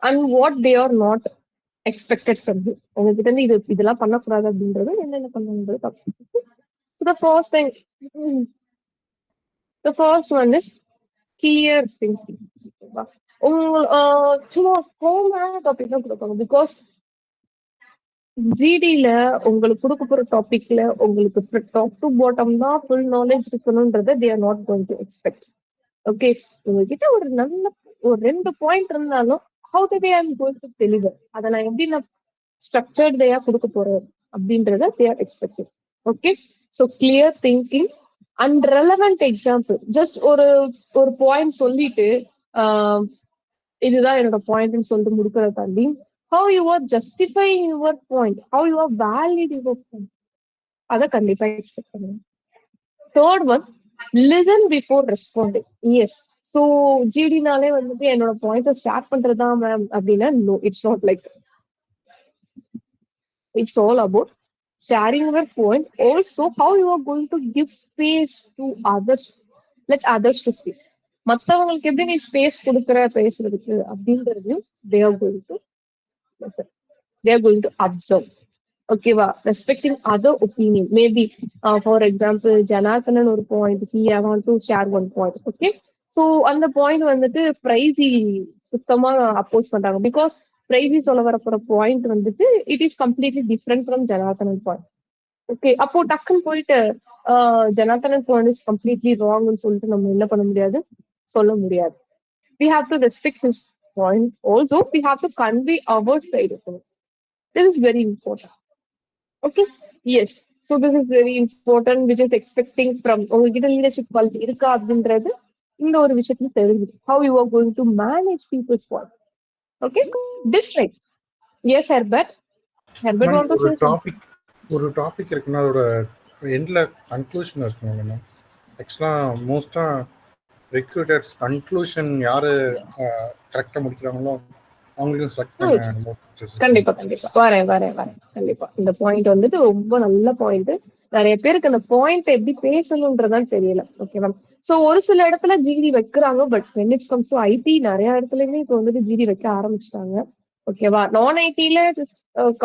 And what they are not expected from you. உங்ககிட்ட இருந்து இதெல்லாம் பண்ணக்கூடாது அப்படின்றது என்னென்ன பண்ணணுன்றது தப்பு. The first thing, the first one is clear thinking. சும்மா கோமான டாபிக் தான் கொடுப்பாங்க. பிகாஸ் ஜிடில உங்களுக்கு கொடுக்க போற டாபிக்ல உங்களுக்கு டாப் டு பாட்டம் தான் ஃபுல் நாலேஜ் இருக்கணும்ன்றத they are not going to expect. Okay, உங்ககிட்ட ஒரு நல்ல ஒரு 2 பாயிண்ட் இருந்தாலும் how the way I'm going to deliver, அதை நான் எப்படி நான் ஸ்ட்ரக்சர்ட் வேயா கொடுக்க போறேன் அப்படின்றத they are expecting. Okay, so clear thinking and relevant example. Just ஒரு பாயிண்ட் சொல்லிட்டு இதுதான் என்னோட பாயிண்ட்னு சொல்லிட்டு முடிக்கிறத தாண்டி how you are justifying your point, how you are valid your point, அதை கண்டிப்பா எக்ஸ்பெக்ட் பண்ணுங்க. Third one, listen before responding. Yes, so ஜிடினாலே வந்துட்டு என்னோட பாயிண்ட்ஸை ஷேர் பண்றதா மேம் அப்படின்னா no, it's not like. It's all about sharing your point, also how you are going to give space to others, let others to speak. மத்தவங்களுக்கு எப்படி நீ space கொடுக்குற பேசுறதுக்கு அப்படின்றது they are going to observe. ஓகேவா, respecting other opinion. Maybe for example Janarthanan ஒரு point, he want to share one point. Okay, so அந்த point வந்துட்டு பிரைசி சுத்தமா அப்போஸ் பண்றாங்க. பிகாஸ் பிரைசி சொல்ல வரப்போற பாயிண்ட் வந்துட்டு it is completely different from Janardhanan point. Okay, அப்போ டக்குன்னு போயிட்டு ஜனார்த்தனன் பாயிண்ட் இஸ் கம்ப்ளீட்லி ராங்னு சொல்லிட்டு நம்ம என்ன பண்ண முடியாது, சொல்ல முடியாது. We have to respect his point. Also, we have to convey our side of it. This is very important. Okay, yes. So this is very important, which is expecting from உங்ககிட்ட leadership quality இருக்கா அப்படின்றது இந்த ஒரு விஷயத்துல தெரியுது. How you are going to manage people's point. Okay, dislike. Yes, Herbert want to say something. ஒரு topic இருக்குன்னா அதோட எண்ட்ல கன்க்ளூஷன் இருக்கணும். ஆக்சுவலா மோஸ்டா ரெக்ரூட்டர்ஸ் கன்க்ளூஷன் யாரு கரெக்டா முடிக்கிறாங்களோ அவங்களுக்கு செலக்ட் பண்ண. கண்டிப்பா வரேன். கண்டிப்பா இந்த பாயிண்ட் வந்துட்டு ரொம்ப நல்ல பாயிண்ட். நிறைய பேருக்கு அந்த பாயிண்ட் எப்படி பேசணும்ன்றதான் தெரியல. ஓகேவா, சோ ஒரு சில இடத்துல ஜிடி வைக்கிறாங்க, but when it comes to IT நிறைய இடத்துலயுமே இப்போ வந்துட்டு ஜிடி வைக்க ஆரம்பிச்சிட்டாங்க. ஓகேவா, நான் ஐடில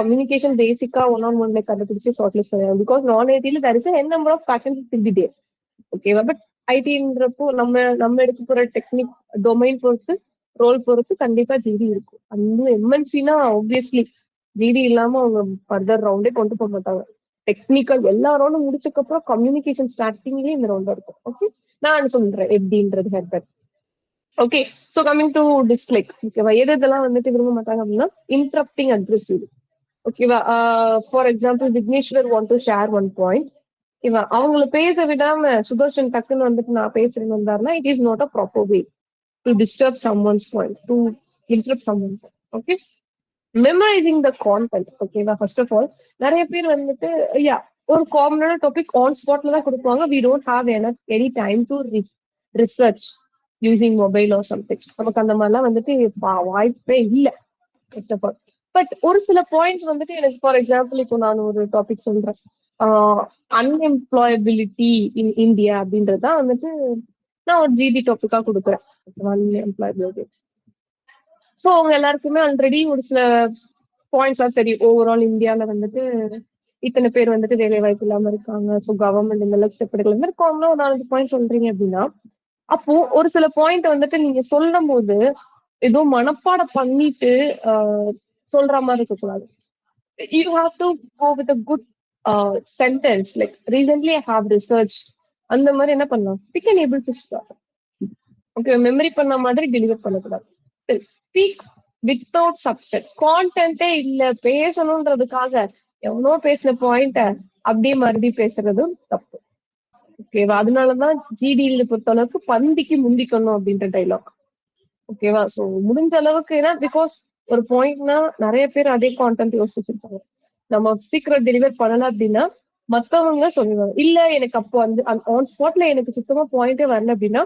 கம்யூனிகேஷன் பேசிக்கா 1-on-1 கண்டுபிடிச்சு ஷார்ட் லிஸ்ட் பண்ணுவாங்க. பிகாஸ் நான் ஐடில there is a number of vacancies in the day. ஓகேவா, பட் ஐடின்றப்போ நம்ம எடுத்து போற டெக்னிக் டொமைன் பொறுத்து ரோல் பொறுத்து கண்டிப்பா ஜிடி இருக்கும். அந்த எம்என்சினா ஆப்வியஸ்லி ஜிடி இல்லாம அவங்க ஃபர்தர் ரவுண்டே கொண்டு போக மாட்டாங்க. டெக்னிக்கல் எல்லா ரவுண்டும் முடிச்சக்கப்புறம் கம்யூனிகேஷன் ஸ்டார்டிங்லயே இந்த ரவுண்டா இருக்கும். ஓகே, நான் சொல்றேன் எப்படின்றது ஹெட்பேட். Okay, so coming to dislike. ஓகேவா, எதெல்லாம் வந்துட்டு விரும்ப மாட்டாங்க அப்படின்னா இன்டரப்டிங் அக்ரெசிவ். ஓகேவா, for example Vigneshwar want to share one point. ஓகேவா, அவங்களை பேச விடாம சுதர்ஷன் டக்குன்னு வந்துட்டு நான் பேசுறேன்னு வந்தாருன்னா it is not a proper way to disturb someone's point, to interrupt someone's point. Okay, memorizing the content. Okay, first of all நிறைய பேர் வந்துட்டு ஒரு காமனான டாபிக் ஆன் ஸ்பாட்ல தான் கொடுப்பாங்க. we don't have any time to research using mobile or something. நமக்கு அந்த மாதிரிலாம் வந்துட்டு வாய்ப்பே இல்லை ஃபர்ஸ்ட் ஆஃப் ஆல். பட் ஒரு சில பாயிண்ட்ஸ் வந்துட்டு எனக்கு ஃபார் எக்ஸாம்பிள் இப்போ நான் ஒரு டாபிக் சொல்றேன், அன்எம்ப்ளாயபிலிட்டி இன் இந்தியா அப்படின்றதான் வந்துட்டு நான் ஒரு ஜிடி டாபிக்கா கொடுக்குறேன். சோ அவங்க எல்லாருக்குமே ஆல்ரெடி ஒரு சில பாயிண்ட்ஸா தெரியும். ஓவரால் இந்தியால வந்துட்டு இத்தனை பேர் வந்துட்டு வேலை வாய்ப்பு இல்லாம இருக்காங்க, ஸோ கவர்மெண்ட் இந்த அளவுக்கு ஸ்டெப் எடுக்கல இருக்காங்களோ ஒரு 4 பாயிண்ட் சொல்றீங்க அப்படின்னா, அப்போ ஒரு சில பாயிண்ட் வந்துட்டு நீங்க சொல்லும் போது ஏதோ மனப்பாடம் பண்ணிட்டு சொல்ற மாதிரி இருக்கக்கூடாது. You have to go with a good sentence like recently I have research. அந்த மாதிரி என்ன பண்ணலாம், we can able to start. Okay, memory பண்ண மாதிரி டெலிவர் பண்ணக்கூடாது. Speak without substance. கான்டென்ட்டே இல்ல, பேசணும்ன்றதுக்காக எவ்வளோ பேசின பாயிண்ட அப்படியே மறுபடியும் பேசுறதும் தப்பு. ஓகேவா, அதனாலதான் ஜிடியில பொறுத்த அளவுக்கு பந்திக்கு முந்திக்கணும் அப்படின்ற டைலாக். ஓகேவா, சோ முடிஞ்ச அளவுக்கு ஏன்னா பிகாஸ் ஒரு பாயிண்ட்னா நிறைய பேர் அதே கான்டென்ட் யோசிச்சிருப்பாங்க. நம்ம சீக்கிரம் டெலிவர் பண்ணலாம் அப்படின்னா மத்தவங்க சொல்லுவாங்க இல்ல எனக்கு அப்போ வந்து ஆன் ஸ்பாட்ல எனக்கு சுத்தமா பாயிண்டே வரல அப்படின்னா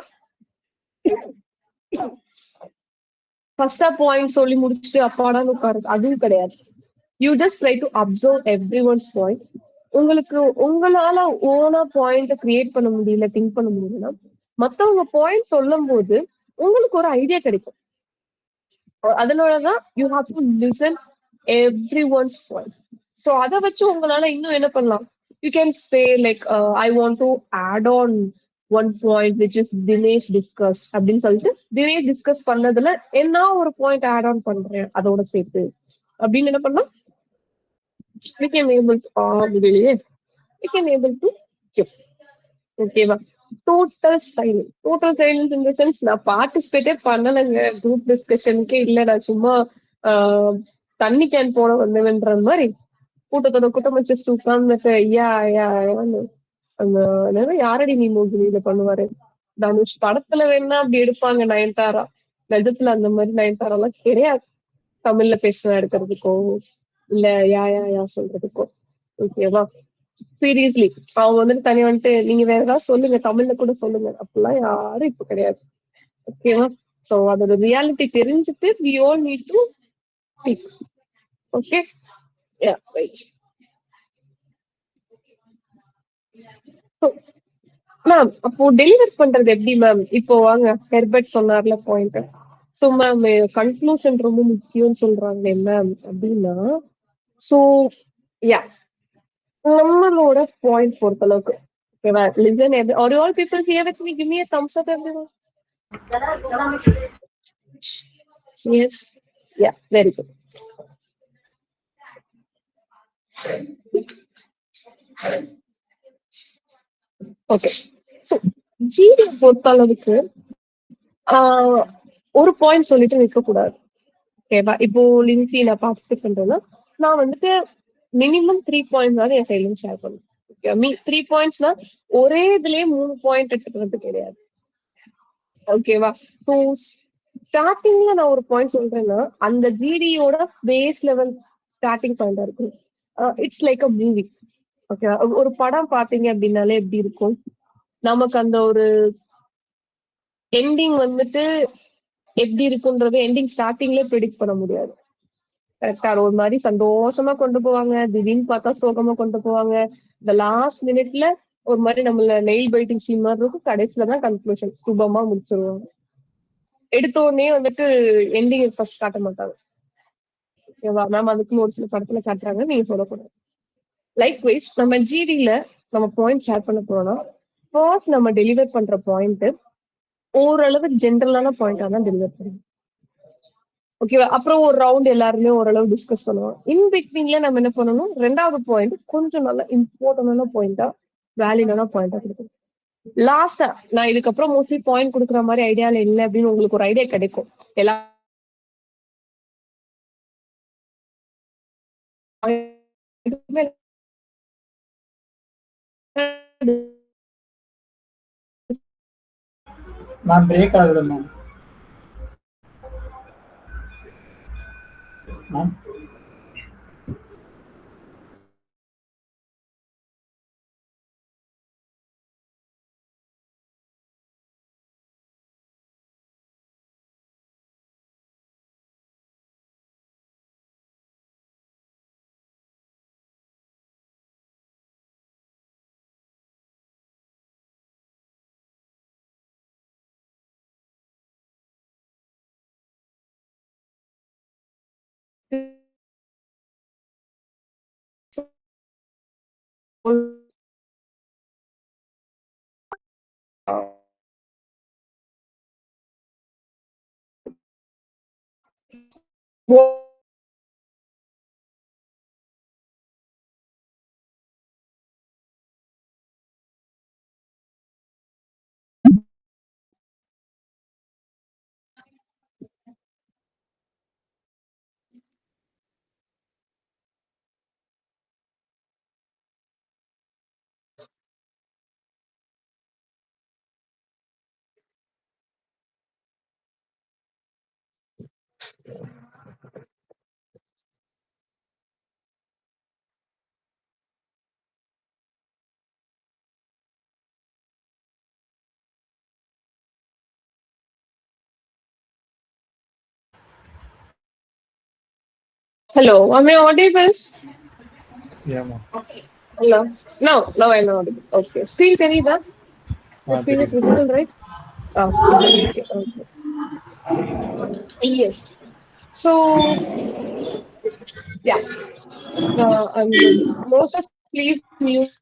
ஃபர்ஸ்டா பாயிண்ட் சொல்லி முடிச்சுட்டு அப்பாடான்னு உட்காரு, அதுவும் கிடையாது. You just try to observe every once point. உங்களுக்கு உங்களால ஓனா பாயிண்ட் கிரியேட் பண்ண முடியல, திங்க் பண்ண முடியலன்னா மத்தவங்க பாயிண்ட் சொல்லும் போது உங்களுக்கு ஒரு ஐடியா கிடைக்கும். அதனாலதான் you have to listen everyone's point. So அதை வச்சு உங்களால இன்னும் என்ன பண்ணலாம், you can say like I want to add on one point which is Dinesh discussed அப்படின்னு சொல்லிட்டு தினேஷ் டிஸ்கஸ் பண்ணதுல என்ன ஒரு பாயிண்ட் ஆட் ஆன் பண்றேன் அதோட சேர்த்து அப்படின்னு என்ன பண்ணலாம், we can able to we can able to give. ஓகேவா? Total silence in the sense நான் பார்ட்டிசிபேட்டே பண்ணலைங்க குரூப் டிஸ்கஷனுக்கே, இல்ல நான் சும்மா தண்ணி கேன் போன வந்தேன்ற மாதிரி கூட்டத்தோட கூட்டம் வச்சு உட்கார்ந்துட்டு ஐயா ஐயா அந்த யாரடி நீ மோகினியில பண்ணுவாரு தனுஷ் படத்துல வேணா அப்படி எடுப்பாங்க, நயன்தாரா நிஜத்துல அந்த மாதிரி நயன்தாரா எல்லாம் கிடையாது. தமிழ்ல பேசுன எடுக்கிறதுக்கோ இல்ல யா யா யா சொல்றதுக்கோ. ஓகேவா? சீரியஸ்லி அவங்க வந்துட்டு தனியா வந்துட்டு நீங்க வேற ஏதாவது சொல்லுங்க தமிழ்ல கூட சொல்லுங்க அப்படிலாம் யாரும் இப்ப கிடையாது. ஓகேவா? சோ அதோட ரியாலிட்டி தெரிஞ்சுட்டு we all need to speak. Okay? Yeah, right. So, ma'am அப்போ டெலிவர் பண்றது எப்படி மேம்? இப்போ வாங்க ஹெர்பர்ட் சொன்னார்ல பாயிண்ட். ஸோ மேம் கன்க்ளூஷன் ரொம்ப முக்கியம்னு சொல்றாங்களே மேம் அப்படின்னா, ஸோ யா நம்மளோட பாயிண்ட் பொறுத்த அளவுக்கு ஓகேவா? Listen are you all people here with me? Give me a thumbs up everyone. Yes. Yeah, very good. Okay. So GD பொறுத்த அளவுக்கு ஒரு பாயிண்ட் சொல்லிட்டு நிற்க கூடாது. ஓகேவா? இப்போ லின்சி நான் பார்ட்டிசிபேட் பண்றேன்னா நான் வந்துட்டு மினிமம் 3 பாயிண்ட்ஸ் தான் என் சைட்ல ஷேர் பண்ணுவேன். ஓகே, 3 பாயிண்ட்ஸ்னா ஒரே இதுலயே 3 பாயிண்ட் எடுத்துக்கிறது கிடையாது. ஓகேவா? ஸோ ஸ்டார்டிங்ல நான் ஒரு பாயிண்ட் சொல்றேன்னா அந்த ஜிடியோட பேஸ் லெவல் ஸ்டார்டிங் பாயிண்டா இருக்கும். It's like a movie. Okay, ஒரு படம் பாத்தீங்க அப்படின்னாலே எப்படி இருக்கும், நமக்கு அந்த ஒரு எண்டிங் வந்துட்டு எப்படி இருக்குன்றது எண்டிங் ஸ்டார்டிங்ல ப்ரெடிக்ட் பண்ண முடியாது. கரெக்டா? ஒரு மாதிரி சந்தோஷமா கொண்டு போவாங்க, திடீர்னு பார்த்தா சோகமா கொண்டு போவாங்க, இந்த லாஸ்ட் மினிட்ல ஒரு மாதிரி நம்மள நெயில் பைட்டிங் சீன் மாதிரி இருக்கும், கடைசியிலதான் கன்க்ளூஷன் சுபமா முடிச்சிருவாங்க. எடுத்த உடனே வந்துட்டு எண்டிங் ஃபர்ஸ்ட் காட்ட மாட்டாங்க. ஓகேவா மேம்? அதுக்குன்னு ஒரு சில படத்துல காட்டுறாங்க, நீங்க சொல்லக்கூடாது. லைக் வைஸ் நம்ம ஜிடில நம்ம பாயிண்ட் ஷேர் பண்ண போறோம்னா ஃபர்ஸ்ட் நம்ம டெலிவர் பண்ற பாயிண்ட் ஓரளவு ஜென்ரலான பாயிண்டா தான் டெலிவர் பண்ணுவோம். ஓகேவா? அப்புறம் ஒரு ரவுண்ட் எல்லாருமே ஓரளவு டிஸ்கஸ் பண்ணுவோம். இன் பிட்வீன்ல நம்ம என்ன பண்ணணும், ரெண்டாவது பாயிண்ட் கொஞ்சம் நல்ல இம்பார்ட்டன்டான பாயிண்டா வேலிடான பாயிண்டா கொடுக்கணும். லாஸ்டா நான் இதுக்கப்புறம் மோஸ்ட்லி பாயிண்ட் கொடுக்குற மாதிரி ஐடியால இல்லை அப்படின்னு உங்களுக்கு ஒரு ஐடியா கிடைக்கும். எல்லா மேம் பிரேக் ஆகுது ma'am. Ma'am hello, am I audible? Yeah, ma'am. Hello. Now I'm audible. Okay. Screen தெரியுதா? Screen is visible, right? Okay. Yes. So yeah, I'm good. Moses, please mute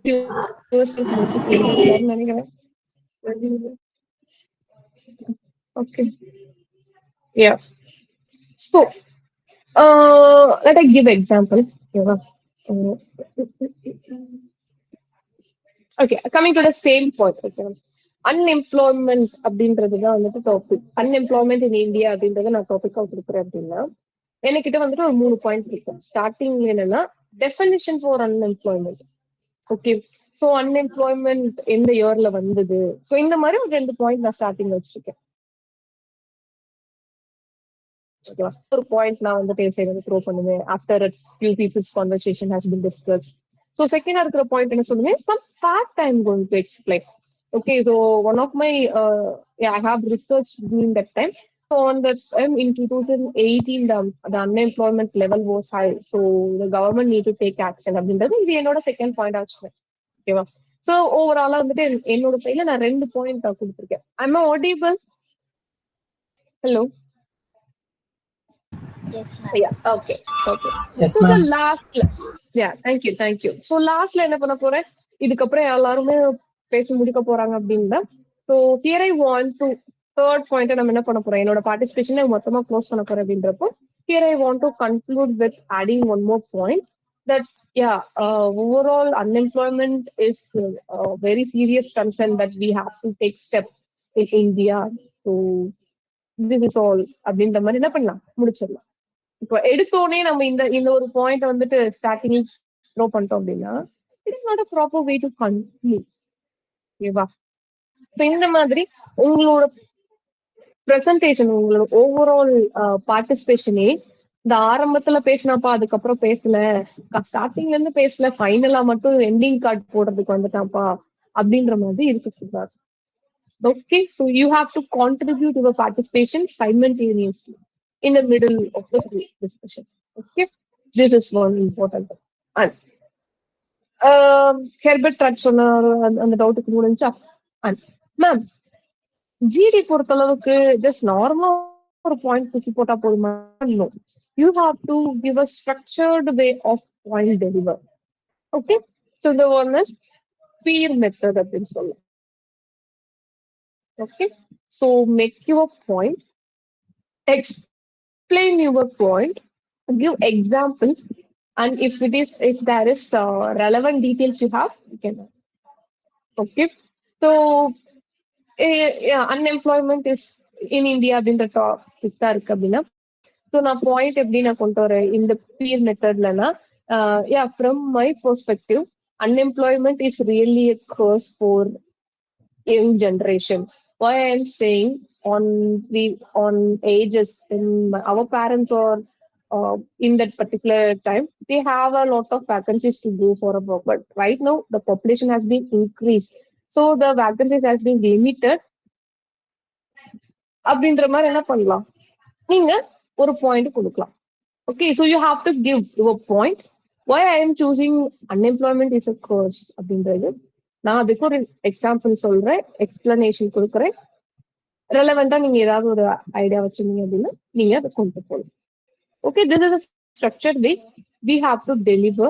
yourself. Moses, வெளியில இருக்காருன்னு நினைக்கிறேன். Okay. Yeah. So, let I give example. Yeah. Uh, okay, coming to the same point. Okay. Unemployment அப்படின்றது தான் வந்துட்டு topic. Unemployment in India அப்படின்றத நான் டாபிக்கா கொடுக்குறேன் அப்படின்னா என்கிட்ட வந்துட்டு ஒரு 3 பாயிண்ட் இருக்கும். ஸ்டார்டிங்ல என்னன்னா definition for unemployment. Okay. So unemployment எந்த இயர்ல வந்தது. சோ இந்த மாதிரி ஒரு 2 பாயிண்ட் நான் ஸ்டார்டிங்ல வச்சிருக்கேன். ஓகேவா? ஒரு பாயிண்ட் நான் வந்து பேசுறது த்ரோ பண்ணுவேன். After few peoples conversation has been discussed. So செகண்டா இருக்கிற பாயிண்ட் என்ன சொல்லுவேன், some fact I am going to explain. Okay, so one of my I have research during that time. So on that time in 2018 the unemployment level was high. So the government need to take action அப்படின்றது இது என்னோட second point வச்சுக்கேன். ஓகேவா? So ஓவராலா வந்துட்டு என்னோட சைட்ல நான் 2 பாயிண்ட் கொடுத்துருக்கேன். I'm audible? Hello? Yes, ma'am. Yeah, okay, okay. Yes, So the ma'am. last, yeah, thank you. So lastல என்ன பண்ண போறேன், இதுக்கப்புறம் எல்லாருமே பேசி முடிக்க போறாங்க அப்படின்னா, so here I want to third point நம்ம என்ன பண்ண போறோம், என்னோட பார்ட்டிசிபேஷனை மொத்தமா க்ளோஸ் பண்ண போறேன் அப்படின்றப்போ here I want to conclude with adding one more point that yeah, overall unemployment is a very serious concern that we have to take step in India. So this is all அப்படின்ற மாதிரி என்ன பண்ணலாம், முடிச்சிடலாம். இப்போ எடுத்தோடனே நம்ம இந்த இந்த ஒரு பாயிண்ட் வந்துட்டு ஸ்டார்டிங் த்ரோ பண்ணிட்டோம் அப்படின்னா it is not a proper way to conclude. ஓகேவா? இந்த மாதிரி உங்களோட பிரசன்டேஷன், உங்களோட ஓவரால் பார்ட்டிசிபேஷனே இந்த ஆரம்பத்துல பேசினாப்பா அதுக்கப்புறம் பேசல, ஸ்டார்டிங்ல இருந்து பேசல, ஃபைனலா மட்டும் எண்டிங் கார்டு போடுறதுக்கு வந்துட்டாப்பா அப்படின்ற மாதிரி இருக்கக்கூடாது. Okay, so you have to contribute your participation simultaneously in the middle of the discussion. Okay, this is one important. And Herbert touched on அந்த டவுட்டுக்கு முடிஞ்சா. அண்ட் மேம், ஜிடி பொறுத்த அளவுக்கு ஜஸ்ட் நார்மலா ஒரு பாயிண்ட் தூக்கி போட்டா போதுமா? No, you have to give a structured way of point deliver. Okay, so இந்த ஒன் இஸ் பீர் மெத்தட் அப்படின்னு சொல்லலாம். Okay, so make your point, explain your point, give example, and if there is relevant details you have, you can. Okay, so yeah, unemployment is in India அப்படின்ற topic தான் இருக்கு அப்படின்னா, so நான் point எப்படி நான் கொண்டு வரேன் இந்த beer மெத்தட்லனா, yeah, from my perspective, unemployment is really a curse for young generation. Why I am saying on ages in our parents or in that particular time, they have a lot of vacancies to go for a work. But right now, the population has been increased, so the vacancies has been limited. அப்படின்ற மாதிரி என்ன பண்ணலாம், நீங்க ஒரு point கொடுக்கலாம். Okay, so you have to give your point. Why I am choosing unemployment is a curse அப்படின்றது நான் அதுக்கு ஒரு எக்ஸாம்பிள் சொல்றேன், எக்ஸ்பிளனேஷன் கொடுக்குறேன். ரெலவெண்டா நீங்க ஏதாவது ஒரு ஐடியா வச்சிருந்தீங்க அப்படின்னா நீங்க அதை கொண்டு போகலாம். Okay, this is a structured way we have to deliver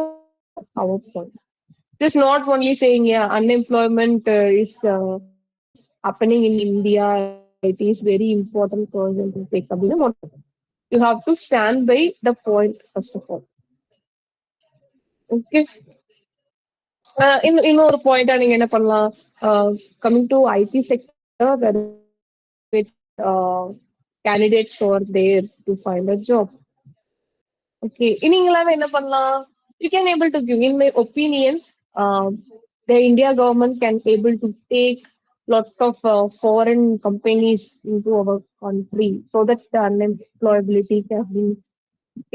our point. This is not only saying yeah, unemployment is happening in India, it is very important for them to take up. You have to stand by the point first of all. Okay, இன்னொரு பாயிண்டா நீங்க என்ன பண்ணலாம், coming to IT sector, candidates are there to find a job. Okay, நீங்களாவே என்ன பண்ணலாம், you can able to give, in my opinion, the India government can able to take lot of foreign companies into our country so that the unemployability can be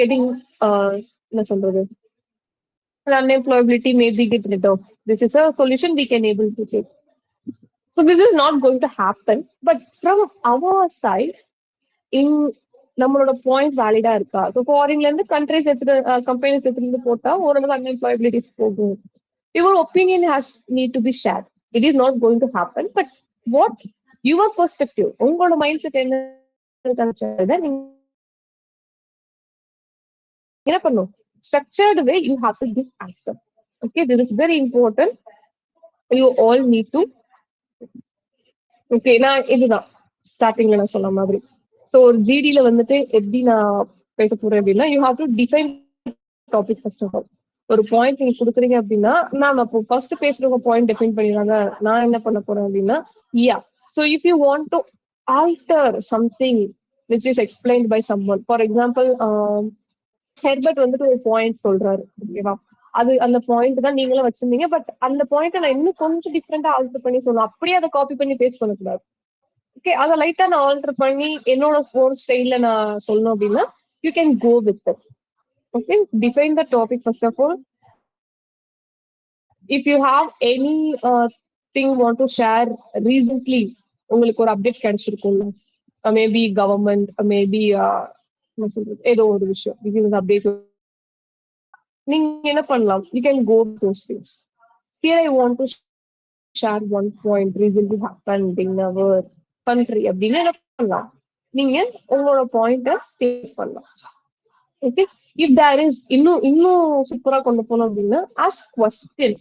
getting என்ன சொல்றது, unemployability may be get rid of. This is a solution we can able to take. So this is not going to happen, but from our side, in நம்மளோட point வேலிடா இருக்கா? So ஃபாரின்ல இருந்து countries எடுத்து companies எடுத்துட்டு போட்டா ஓரளவு unemployabilities போகும். Your opinion has need to be share. It is not going to happen, but what your perspective, உங்களோட மைண்ட் செட் என்ன நீங்க என்ன பண்ணும் structured way you have to give answer. Okay, this is very important. You all need to. Okay, நான் இதுதான் ஸ்டார்டிங்ல நான் சொன்ன மாதிரி. ஸோ ஒரு ஜிடில வந்துட்டு எப்படி நான் பேச போறேன் அப்படின்னா you have to define topic first of all. ஒரு பாயிண்ட் நீங்க கொடுக்குறீங்க அப்படின்னா நான் அப்போ ஃபர்ஸ்ட் பேசுறவங்க பாயிண்ட் டிஃபைன் பண்ணிடுறாங்க. நான் என்ன பண்ண போறேன் அப்படின்னா ya so if you want to alter something which is explained by someone, for example Herbert வந்துட்டு ஒரு பாயிண்ட் சொல்றாரு, ஓகேவா, அது அந்த பாயிண்ட் தான் நீங்களும் வச்சிருந்தீங்க, பட் அந்த பாயிண்ட் நான் இன்னும் கொஞ்சம் டிஃப்ரெண்டா ஆல்டர் பண்ணி சொல்லணும், அப்படியே அதை காப்பி பண்ணி பேஸ்ட் பண்ணக்கூடாது. ஓகே, அதை லைட்டா நான் ஆல்டர் பண்ணி என்னோட ஓன் ஸ்டைல்ல நான் சொல்லணும் அப்படின்னா you can go with it. Okay, define the topic first of all. If you have any thing want to share, recently உங்களுக்கு ஒரு அப்டேட் கிடைச்சிருக்கும்ல, மேபி கவர்மெண்ட், மேபி என்ன சொல்றது, ஏதோ ஒரு விஷயம் இது அப்டேட், நீங்க என்ன பண்ணலாம், you can go those things. Here I want to share one point recently happened in our country அப்படின்னு என்ன பண்ணலாம், நீங்க உங்களோட பாயிண்ட ஸ்டேட் பண்ணலாம். ஓகே, இஃப் தேர் இஸ் இன்னும் சூப்பரா கொண்டு போனோம் அப்படின்னா ஆஸ்க் கொஸ்டின்.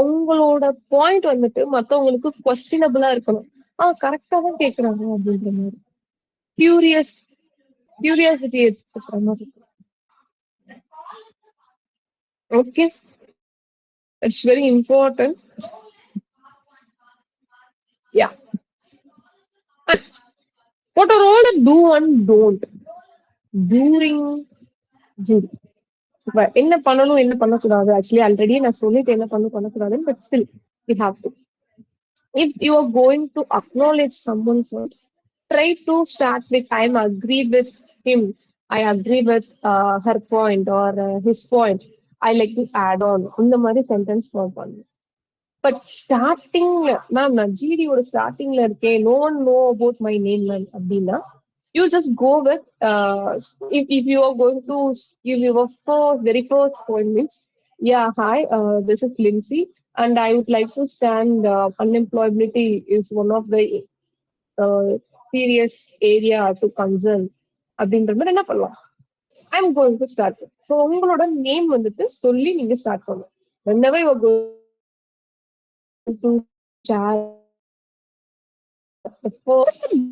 உங்களோட பாயிண்ட் வந்துட்டு மத்தவங்களுக்கு கொஸ்டினபிளா இருக்கணும். கரெக்டா தான் கேக்குறாங்க அப்படின்ற மாதிரி கியூரியாசிட்டி ஏற்படுத்துற மாதிரி. Okay, it's very important. Ya, what are all the do and don't during GD? என்ன பண்ணணும் என்ன பண்ணக்கூடாது, ஆக்சுவலி ஆல்ரெடி நான் சொல்லிட்டு என்ன பண்ணக்கூடாதுன்னு, but still you have to. If you are going to acknowledge someone first, try to start with I agree with him, I agree with her point or his point, I like to add on, இந்த மாதிரி sentence form பண்ணுங்க. But ஸ்டார்டிங்ல ma'am நான் ஜிடியோட ஸ்டார்டிங்ல இருக்கேன், no one know about my name ma'am அப்படின்னா you just go with if you are going to give your very first point means, yeah, hi, this is Lindsay and I would like to stand unemployability is one of the serious area to concern அப்படின்ற மாதிரி என்ன பண்ணலாம், ஐ am going to start. So உங்களோட name வந்துட்டு சொல்லி நீங்க start பண்ணலாம். whenever you are going to share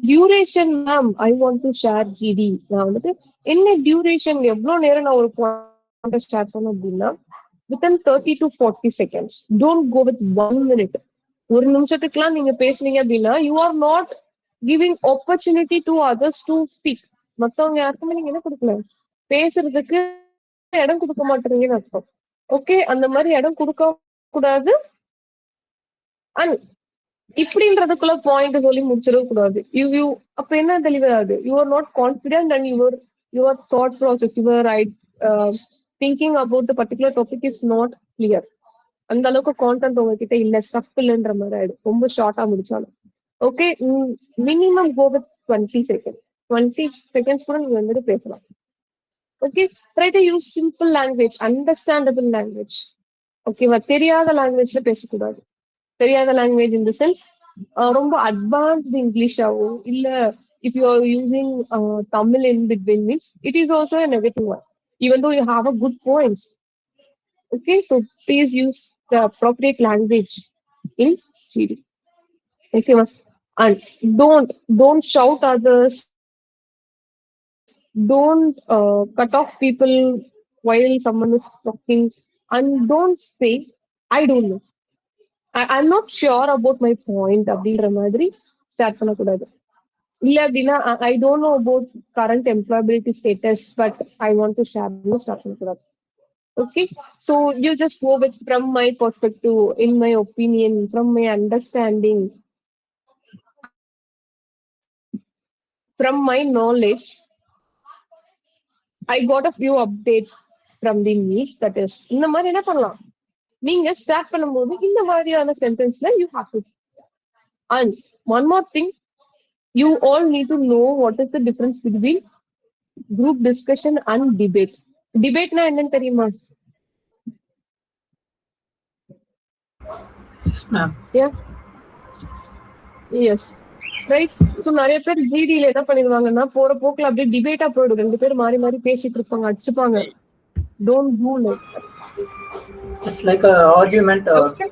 duration, ma'am I want to share GD, நான் வந்துட்டு என்ன டியூரேஷன், எவ்வளவு நேரம் நான் ஒரு பாயிண்ட் ஸ்டார்ட் பண்ணணும் அப்படின்னா within 30 to 40 seconds. Don't go with 1 minute. ஒரு நிமிஷத்துக்குலாம் நீங்க பேசுனீங்க அப்படின்னா you are not giving opportunity to others to speak. மத்தவங்க யாருக்குமே நீங்க என்ன கொடுக்கல, பேசுறதுக்கு இடம் கொடுக்க மாட்டீங்கன்னு அர்த்தம். ஓகே, அந்த மாதிரி இடம் கொடுக்க கூடாது. அண்ட் இப்படின்றதுக்குள்ள பாயிண்ட் சொல்லி முடிச்சிடவே கூடாது. யூ அப்ப என்ன தெளிவாது, you are not confident and your thought process, your thinking about the particular topic is not clear. அந்த அளவுக்கு கான்டென்ட் உங்ககிட்ட இல்ல, ஸ்டஃப் இல்லைன்ற மாதிரி ஆயிடும் ரொம்ப ஷார்ட்டா முடிச்சாலும். Okay, minimum go with 20 seconds. 20 seconds கூட நீங்க வந்துட்டு பேசலாம். Okay, try to use simple language, understandable language. ஓகேவா, தெரியாத லாங்குவேஜ்ல பேசக்கூடாது. தெரியாத லாங்குவேஜ் இன் தி சென்ஸ் ரொம்ப அட்வான்ஸ்டு இங்கிலீஷாவோ இல்ல, if you are using Tamil in between means it is also a negative one even though you have a good points. Okay, so please use the appropriate language in GD. Okay, and don't shout others, don't cut off people while someone is talking, and don't say I don't know, I'm not sure about my point அப்படின்ற மாதிரி start பண்ணக்கூடாது. இல்ல அப்படின்னா I don't know about current employability status but I want to share start பண்ணக்கூடாது. Okay, so you just go with from my perspective, in my opinion, from my understanding, from my knowledge, I got a few update from the news, that is இந்த மாதிரி என்ன பண்ணலாம். நீங்க start பண்ணும்போது இந்த மாதிரியான சென்டென்ஸ்ல you have to. And one more thing, you all need to know what is the difference between group discussion and debate. Debate na enna theriyuma? Yes, ma'am. Yeah. Yes. Right. So நிறைய பேர் ஜிடியில என்ன பண்ணிடுவாங்கன்னா போற போக்குல அப்படியே டிபேட்டா போயிடும், 2 பேர் மாறி மாறி பேசிட்டு இருப்பாங்க, அடிச்சுப்பாங்க. Don't do like that. It's like a argument. Okay.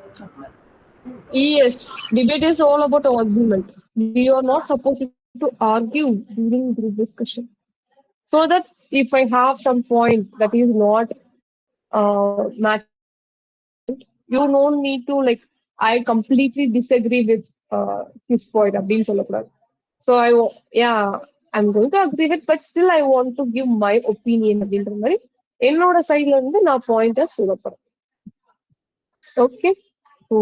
Yes, debate is all about argument. We are not supposed to argue during group discussion. So that if I have some point that is not match, you don't need to like I completely disagree with his point அப்படின்னு சொல்லக்கூடாது. So yeah, I'm going to agree with, but still I want to give my opinion அப்படின்ற மாதிரி என்னோட சைட்ல இருந்து நான் பாயிண்ட சொல்லப்படுறேன். Okay, so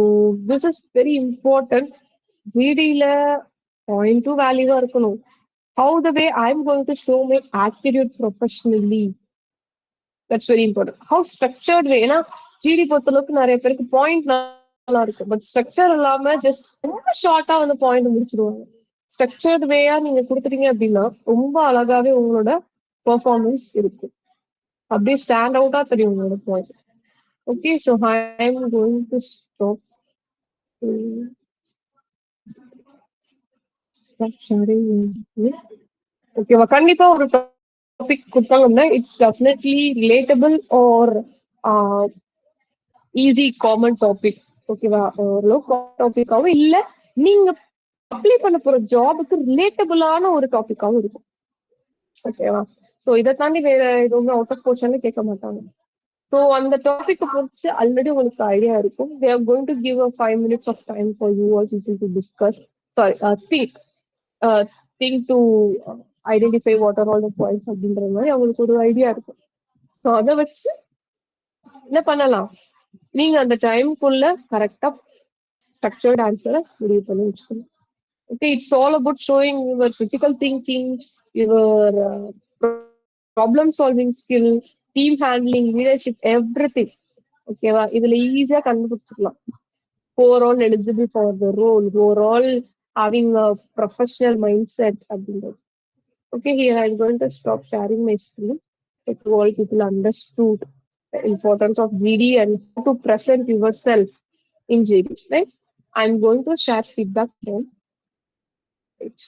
this is very important. ஜிடியில பாயிண்ட் வேல்யூவா இருக்கணும். How the way I am going to show my attitude professionally, that's very important. How structured way, ஏன்னா ஜிடி பொறுத்தளவுக்கு நிறைய பேருக்கு பாயிண்ட் நல்லா இருக்கும், பட் ஸ்ட்ரக்சர் இல்லாம ஜஸ்ட் ரொம்ப ஷார்ட்டா வந்து பாயிண்ட் முடிச்சிருவாங்க. ஸ்ட்ரக்சர்ட் வேயா நீங்க கொடுத்துட்டீங்க அப்படின்னா ரொம்ப அழகாவே உங்களோட பெர்ஃபார்மன்ஸ் இருக்கும், அப்படியே ஸ்டாண்ட் அவுட்டா தெரியும் உங்களோட point. Okay, so I am going to stop. ஓகேவா, கண்டிப்பா ஒரு டாபிக் கொடுத்தாங்கன்னா it's definitely relatable or easy common topic. ஓகேவா, லோ டாபிக்காவும் இல்ல நீங்க அப்ளை பண்ண போற ஜாபுக்கு ரிலேட்டபிளான ஒரு டாபிக்காவும் இருக்கும். ஓகேவா, சோ இதை தாண்டி வேற எதுவுமே அவுட் ஆஃப் போர்ஷன்ல கேட்க மாட்டாங்க. ஸோ அந்த டாபிக் பொறுத்து ஆல்ரெடி உங்களுக்கு ஐடியா இருக்கும். They are going to give a 5 minutes of time for you also to discuss. Sorry, think to identify what are all the points அப்படின்ற மாதிரி அவங்களுக்கு ஒரு ஐடியா இருக்கும். ஸோ அதை வச்சு என்ன பண்ணலாம், நீங்க அந்த டைமுக்குள்ள கரெக்டா ஸ்ட்ரக்சர்ட் ஆன்சரை முடிவு பண்ணி வச்சுக்கணும். Okay, it's all about showing your critical thinking, your problem solving skill, team handling, leadership, everything. ஓகேவா, இதுல ஈஸியா கண்டுபிடிச்சிக்கலாம். Overall eligible for the role, overall having a professional mindset அப்படின்றது. Okay, here I'm going to stop sharing my screen. If all people understood the importance of GD and how to present yourself in GD, right? I'm going to share feedback then. Right.